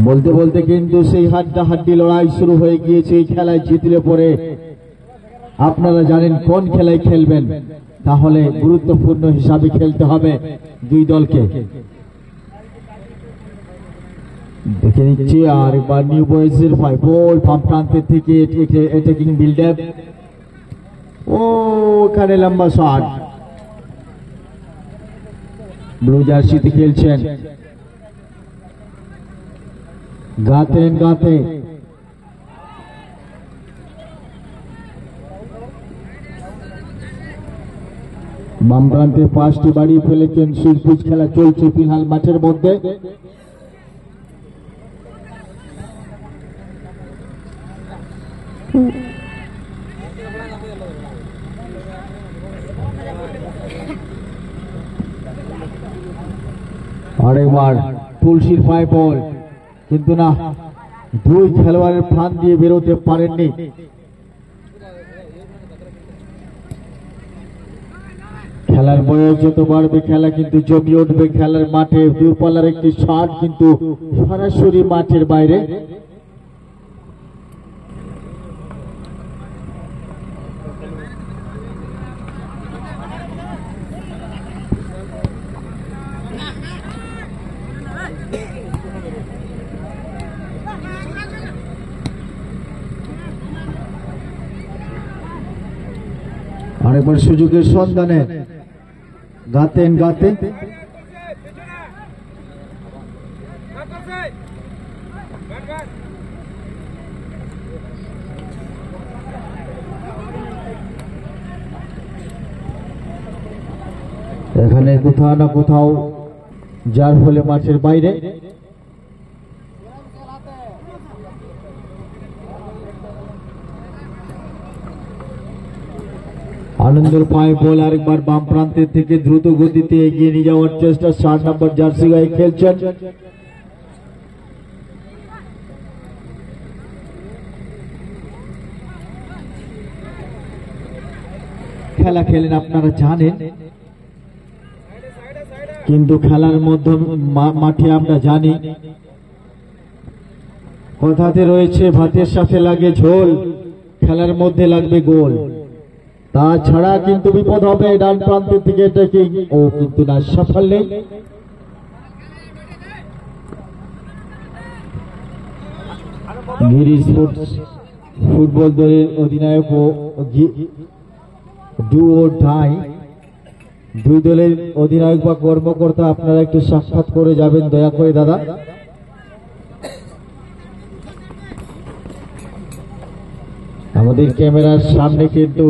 বলতে বলতে কিন্তু সেই হাড্ডাহাড্ডি লড়াই শুরু হয়ে গিয়েছে। এই খেলায় জিতলে পরে আপনারা জানেন কোন খেলায় খেলবেন, তাহলে গুরুত্বপূর্ণ হিসাবে খেলতে হবে দুই দলকে। দেখে নিচ্ছি আর একবার নিউ বয়েজের বল বাম প্রান্তের থেকে অ্যাটাকিং বিল্ড আপ। ও এখানে লম্বা শট, ব্লু জার্সিতে খেলছেন গাতে বাম প্রান্তে 5টি বাড়ি ফেলেছেন। সুইচ খেলা চলছে ফিলহাল মাঠের মধ্যে। আরেকবার তুলসীর পায়ে বল, কিন্তু না, দুই খেলোয়াড়ের ফান দিয়ে বেরোতে পারেননি। খেলার বয়স যত বাড়বে খেলা কিন্তু জমে উঠবে। খেলার মাঠে দূরপাল্লার একটি শট কিন্তু সরাসরি মাঠের বাইরে। আরেকবার সুযোগের সন্ধানে গাতে এখানে কোথাও না কোথাও, যার ফলে মাঠের বাইরে। আনন্দের পায়ে বল, আরেকবার বাম প্রান্তের থেকে দ্রুত গতিতে এগিয়ে নিয়ে যাওয়ার চেষ্টা। 7 নম্বর জার্সি গায়ে খেলছেন খেলা খেলেন আপনারা জানেন, কিন্তু খেলার মধ্যে মাঠে আমরা জানি কথাতে রয়েছে ভাতের সাথে লাগে ঝোল, খেলার মধ্যে লাগবে গোল। তাছাড়া কিন্তু বিপদ হবে। ডান প্রান্তের থেকে অ্যাটাকিং, ও কিন্তু না, সফল নেই। গিরি স্পোর্টস ফুটবল দলের অধিনায়ক ও ডু ও ডাই দুই দলের অধিনায়ক বা কর্মকর্তা, আপনারা একটু সাক্ষাৎ করে যাবেন দয়া করে দাদা। আমাদের ক্যামেরার সামনে কিন্তু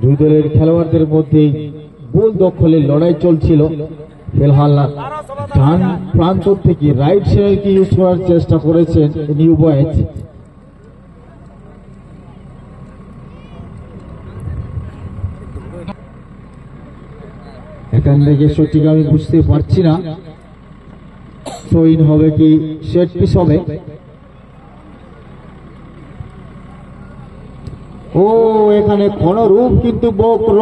দুই দলের খেলোয়াড়দের মধ্যে গোল দখলের লড়াই চলছিল। ফিলহাল ডান প্রান্ত থেকে রাইট সাইডকে ইউজ করার চেষ্টা করেছেন নিউ বয়েজ। এখান থেকে সঠিক আমি বুঝতে পারছি না, থ্রো ইন হবে কি সেট পিস হবে। ও এখানে কোন রূপ কিন্তু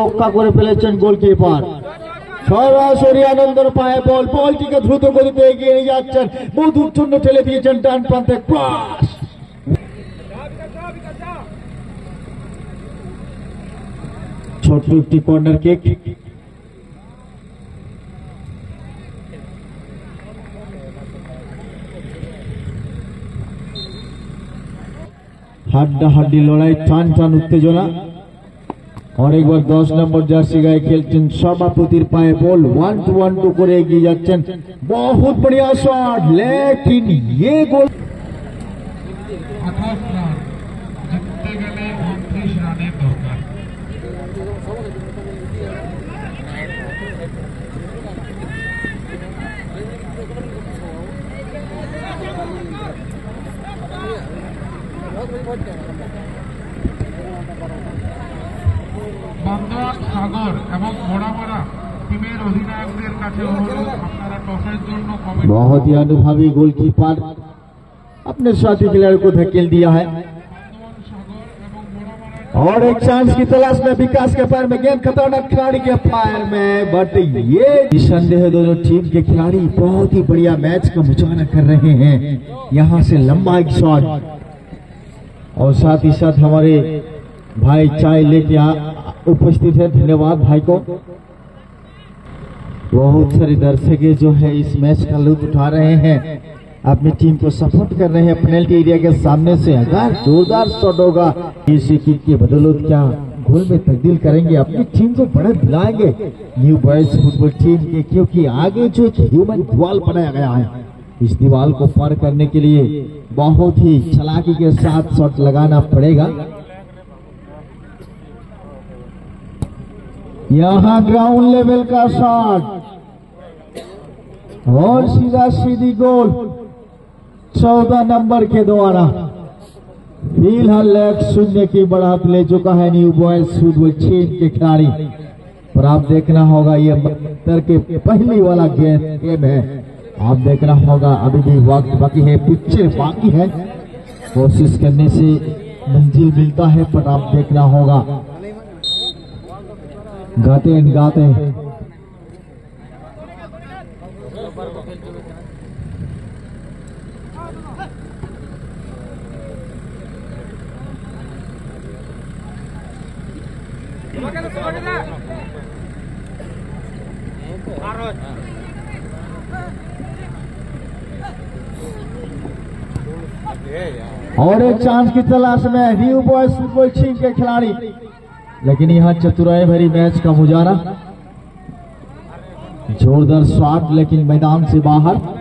রক্ষা করে ফেলেছেন গোলকিপার। সরাসরি আনন্দের পায়ে বল, বলটিকে দ্রুত গতিতে এগিয়ে নিয়ে যাচ্ছেন, বহু দূর ঠেলে দিয়েছেন ডান প্রান্তে। ক্রস, ছোট্ট একটি কর্নার কিক। হাড্ডাহাড্ডি লড়াই, টান উত্তেজনা। অনেকবার 10 নম্বর জার্সি গায়ে খেলছেন সভাপতির পায়ে বল, 1-2 করে এগিয়ে যাচ্ছেন। বহুত বড়িয়া শট, লেকিন ये গোল। 28 রান জিততে গেলে 29 রানের দরকার। বন্ধন সাগর এবং মোড়ামারা টিমের অধিনায়কদের কাছে অনুরোধ, আপনারা টসের জন্য बहुत ही अनुभवी गोलकीपर अपने साथी खिलाड़ी को धकेल दिया है। और एक चांस की तलाश में विकास के पैर में गेंद, खतरनाक खिलाड़ी के पैर में, बट ये निसंदेह दोनों टीम के खिलाड़ी बहुत ही बढ़िया मैच का मुजाहरा कर रहे हैं। यहां से लंबा एक शॉट और साथ ही साथ हमारे भाई चाय लेके उपस्थित है, धन्यवाद भाई को। बहुत सारे दर्शक जो है इस मैच का लुत्फ उठा रहे हैं, अपनी टीम को सपोर्ट कर रहे हैं पेनल्टी एरिया के सामने से। अगर जोरदार शॉट होगा इसी किक के बदौलत क्या गोल में तब्दील करेंगे, अपनी टीम को बढ़त दिलाएंगे न्यू बॉयज फुटबॉल टीम के, क्योंकि आगे जो एक ह्यूमन दीवार बनाया गया है, इस दीवार को पार करने के लिए बहुत ही चालाकी के साथ शॉट लगाना पड़ेगा। यहां ग्राउंड लेवल का शॉट और सीधा सीधी गोल 14 नंबर के द्वारा। फिलहाल 1-0 की बढ़त ले चुका है न्यू बॉयज फुटबॉल टीम के खिलाड़ी। पर आप देखना होगा ये मंतर के पहली वाला गेम है, आप देखना होगा अभी भी वक्त बाकी है, पिक्चर बाकी है, कोशिश करने से मंजिल मिलता है, पर आप देखना होगा गाते गाते और एक चांस की तलाश में न्यू बॉयज फुटबॉल टीम के खिलाड़ी, लेकिन यहां चतुराई भरी मैच का मुजाहरा, जोरदार शॉट लेकिन मैदान से बाहर।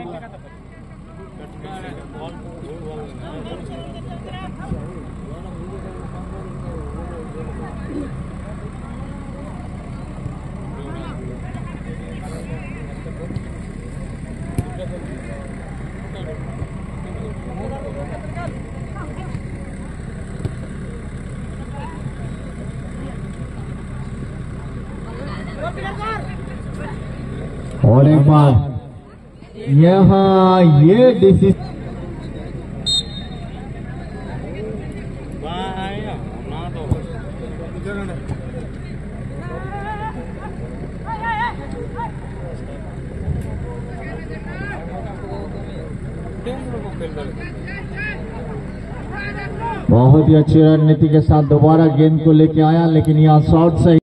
और एक बार यहाँ ये डिसीजन बहुत ही अच्छी रणनीति के साथ दोबारा गेंद को लेके आया, लेकिन यहाँ शॉट सही।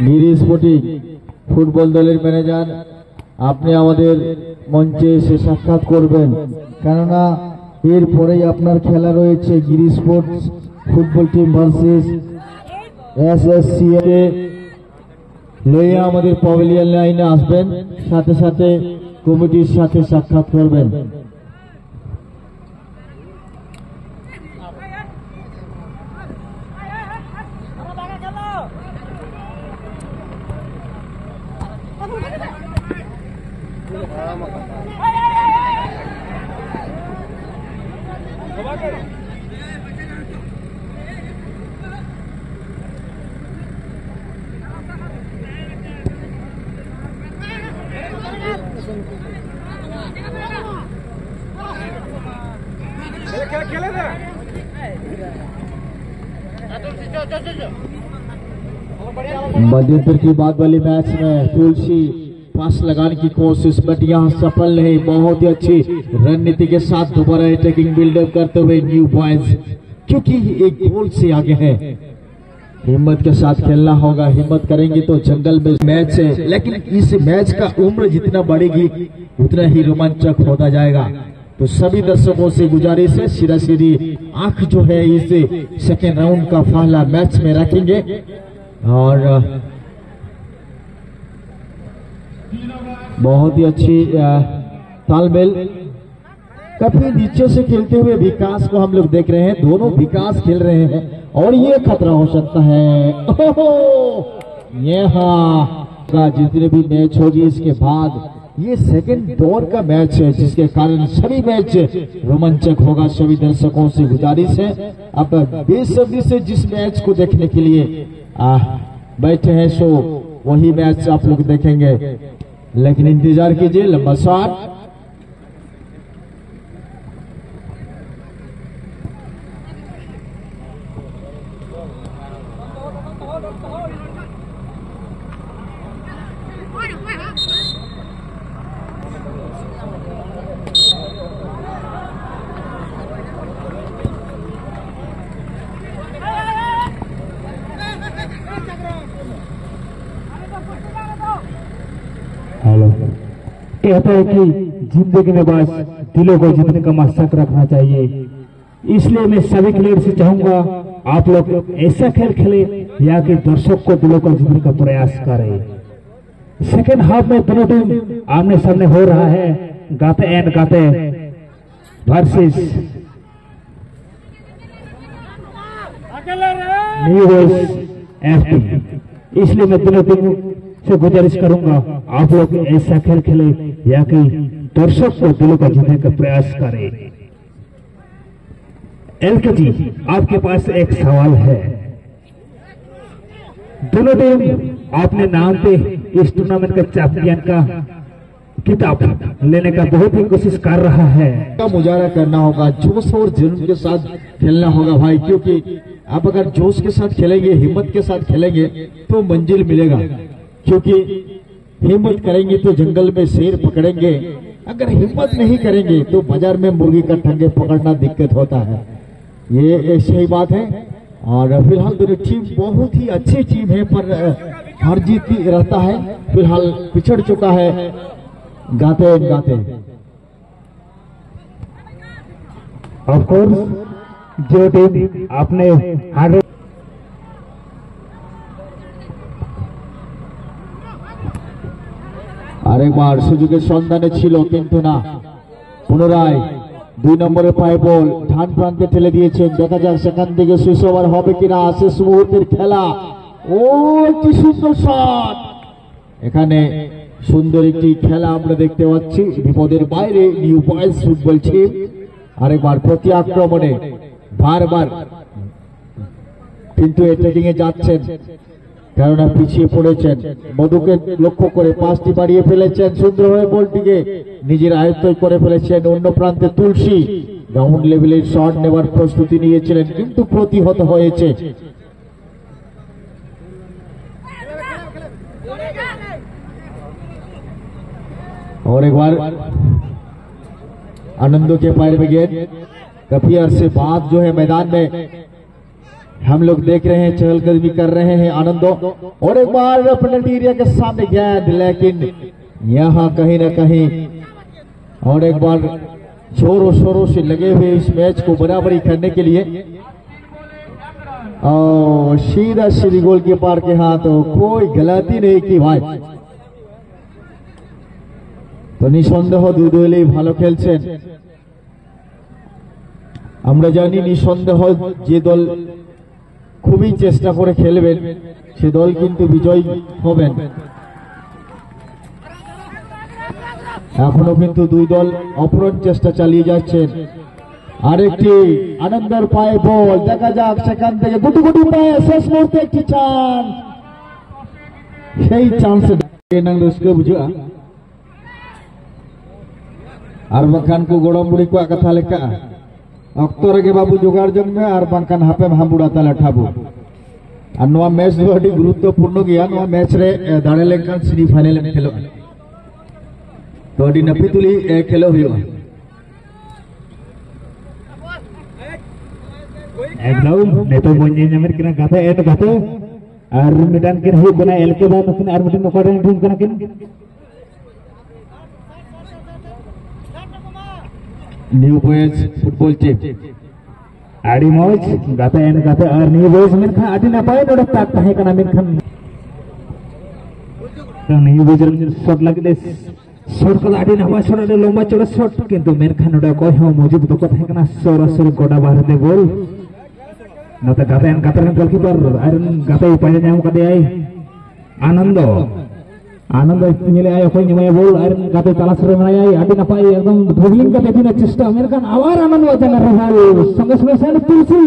गिरीश पटिक ফুটবল দলের ম্যানেজার, আপনি আমাদের মঞ্চে এসে সাক্ষাৎ করবেন, কেননা এরপরেই আপনার খেলা রয়েছে Giri sports football team versus SSC কে লইয়া আমাদের প্যাভিলিয়ন লাইনে আসবেন, সাথে সাথে কমিটির সাথে সাক্ষাৎ করবেন। मध्यंतर की बात वाली मैच में तुलसी पास लगाने की कोशिश, बट यहाँ सफल नहीं। बहुत ही अच्छी रणनीति के साथ दोबारा अटैकिंग बिल्डअप करते हुए न्यू बॉयज, क्योंकि एक गोल से आगे है। हिम्मत के साथ खेलना होगा, हिम्मत करेंगे तो जंगल में मैच है, लेकिन इस मैच का उम्र जितना बढ़ेगी उतना ही रोमांचक होता जाएगा। तो सभी दर्शकों से गुजारिश है, सीधा सीधी आंख जो है इस सेकेंड राउंड का पहला मैच में रखेंगे। और बहुत ही अच्छी तालमेल, काफी नीचे से खेलते हुए विकास को हम लोग देख रहे हैं, दोनों विकास खेल रहे हैं और ये खतरा हो सकता है। यहाँ का जितने भी मैच होगी इसके बाद ये सेकंड दौर का मैच है, जिसके कारण सभी मैच रोमांचक होगा। सभी दर्शकों से गुजारिश है, अब बेसब्री से जिस मैच को देखने के लिए बैठे हैं सो वही मैच आप लोग देखेंगे, लेकिन इंतजार कीजिए। लंबा शॉट, कहता है कि जिंदगी में बस दिलों को जीतने का मकसद रखना चाहिए, इसलिए मैं सभी खिलाड़ी से चाहूंगा आप लोग ऐसा खेल खेले या कि दर्शक को दिलों को जीतने का प्रयास करें। सेकेंड हाफ में दोनों टीम आमने सामने हो रहा है, गाते एंड गाते वर्सेस न्यू वेल्स एफटी। इसलिए मैं दोनों टीम से गुजारिश करूंगा आप लोग ऐसा खेल खेले या कि दर्शक को दिलों को जीतने का प्रयास करें। एलके जी, आपके पास एक सवाल है। दोनों टीम आपने नाम पे इस टूर्नामेंट का चैंपियन का किताब लेने का बहुत ही कोशिश कर रहा है। का मुजाहरा करना होगा, जोश और जुनून के साथ खेलना होगा भाई, क्योंकि आप अगर जोश के साथ खेलेंगे, हिम्मत के साथ खेलेंगे तो मंजिल मिलेगा। क्योंकि हिम्मत करेंगे तो जंगल में शेर पकड़ेंगे, अगर हिम्मत नहीं करेंगे तो बाजार में मुर्गी का ठंगे पकड़ना दिक्कत होता है। ये सही बात है। और फिलहाल दोनों टीम बहुत ही अच्छी टीम है, पर हार जीत रहता है। फिलहाल पिछड़ चुका है गाते गाते। ऑफ कोर्स जो टीम आपने हार আরেকবার সুযোগের সন্ধানে ছিল কিন্তু না। পুনরায় 2 নম্বরে পায়ে বল ডান প্রান্তে ঠেলে দিয়েছেন, দেখা যাক সেখান থেকে শেষ ওভার হবে কিনা। শেষ মুহূর্তের খেলা, ও কি সুন্দর শট! এখানে সুন্দর একটি খেলা আমরা দেখতে পাচ্ছি। বিপদের বাইরে নিউ বয়েজ ফুটবল টিম আরেকবার প্রতি আক্রমণে বারবার কিন্তু অ্যাটাকিং এ যাচ্ছেন, কেননা পিছিয়ে পড়েছেন। মধুকে লক্ষ্য করে পাঁচটি বাড়িয়ে ফেলেছেন, সুন্দরভাবে বলটিকে নিজের আয়ত্তই করে ফেলেছেন। অন্য প্রান্তে তুলসী গ্রাউন্ড লেভেলের শট নেবার প্রস্তুতি নিয়েছিলেন, কিন্তু প্রতিহত হয়েছে। और एक बार आनंदों के पैर में गेंद, कपियर से बाद जो है मैदान में हम लोग देख रहे हैं, चहलकदमी कर रहे हैं आनंदो। और एक बार पेनल्टी एरिया के सामने गेंद, लेकिन यहां कहीं ना कहीं और एक बार जोरों शोरों से लगे हुए इस मैच को बराबरी करने के लिए, और सीधा सीधी गोलकीपर के हाथों कोई गलती नहीं की भाई। तो निसंदेह দুই দলই ভালো খেলছেন। আমরা জানি নিসন্দেহ যে দল খুবই চেষ্টা করে খেলবেন সে দল কিন্তু বিজয়ী হবেন। এখনো কিন্তু দুই দল অপরাণ চেষ্টা চালিয়ে যাচ্ছেন। আরেকটি আনন্দের পায়ে বল, দেখা যাক সেখান থেকে গুটি গুটি পায়ে শেষ মুহূর্তে একটি চান্স, সেই চান্সে নাংরসকে বুঝা আর বাখান কো গোড়ম বুড়ি কো কথা লেখা অক্ত রেগে বাবু জোগাড় জন্মে আর বাংকান হাপে হামুড়া তালে ঠাবু। আর নোয়া ম্যাচ দो अति गुरुत्वपूर्ण गया। নোয়া मैच रे दाड़े लेखान सेमीफाइनल में खेलो तो अति नपीतुली खेलो हुआ एकदम नेतो बंजे नमर किना गाते एट गाते और मिटान के रही बना एल के बाद किन और मिटन नोकरन टीम कना किन न्यू बॉयज फुटबॉल टीम आड़ी मौज गाते एंड गाते और न्यू बॉयज में खा आड़ी ना पाए नोड ताक है कना मिन खन न्यू बॉयज शॉट लगले शॉट को आड़ी ना शॉट ले लंबा चौड़ा शॉट किंतु मेन खन नोड को हो मौजूद तो को है कना सरासर गोडा बाहर दे गोल नते गाते एंड गाते गोलकीपर आयरन गाते उपाय नाम कदे आई आनंद आनंद मिले आए कोई नहीं बोल अरे गाते तलाश रे में आई आदि ना पाई एकदम ड्रिबलिंग का देना चेष्टा अमेरिकन आवार आनंद वजन रहा संगे संगे से तुलसी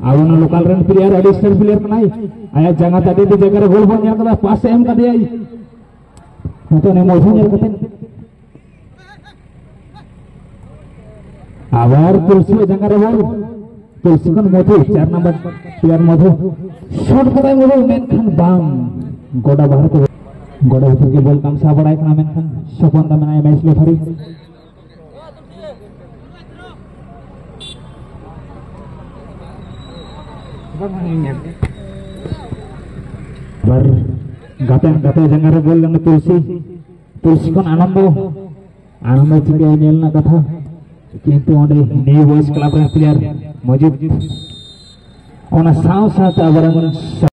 आवना local run player additional player नहीं आया जगह तक दे जगह गोल बन जाता पास एम का दे आई तो ने मौजूद है कते आवार तुलसी जगह रे बोल तुलसी कन मधु 4 नंबर प्लेयर मधु शॉट कदाय मधु मेनखान बांग गोडा बाहर को गोडा ऊपर के बॉल कम सा बड़ा एक मेनखान सपन दा मनाय मैच ले फरी बर गाते जगह रे बोल तुलसी तुलसी कन आनंद चिके नेल ना कथा किंतु ओंडे न्यू बॉयज क्लब रे प्लेयर मौजूद ओना साव साथ आबरन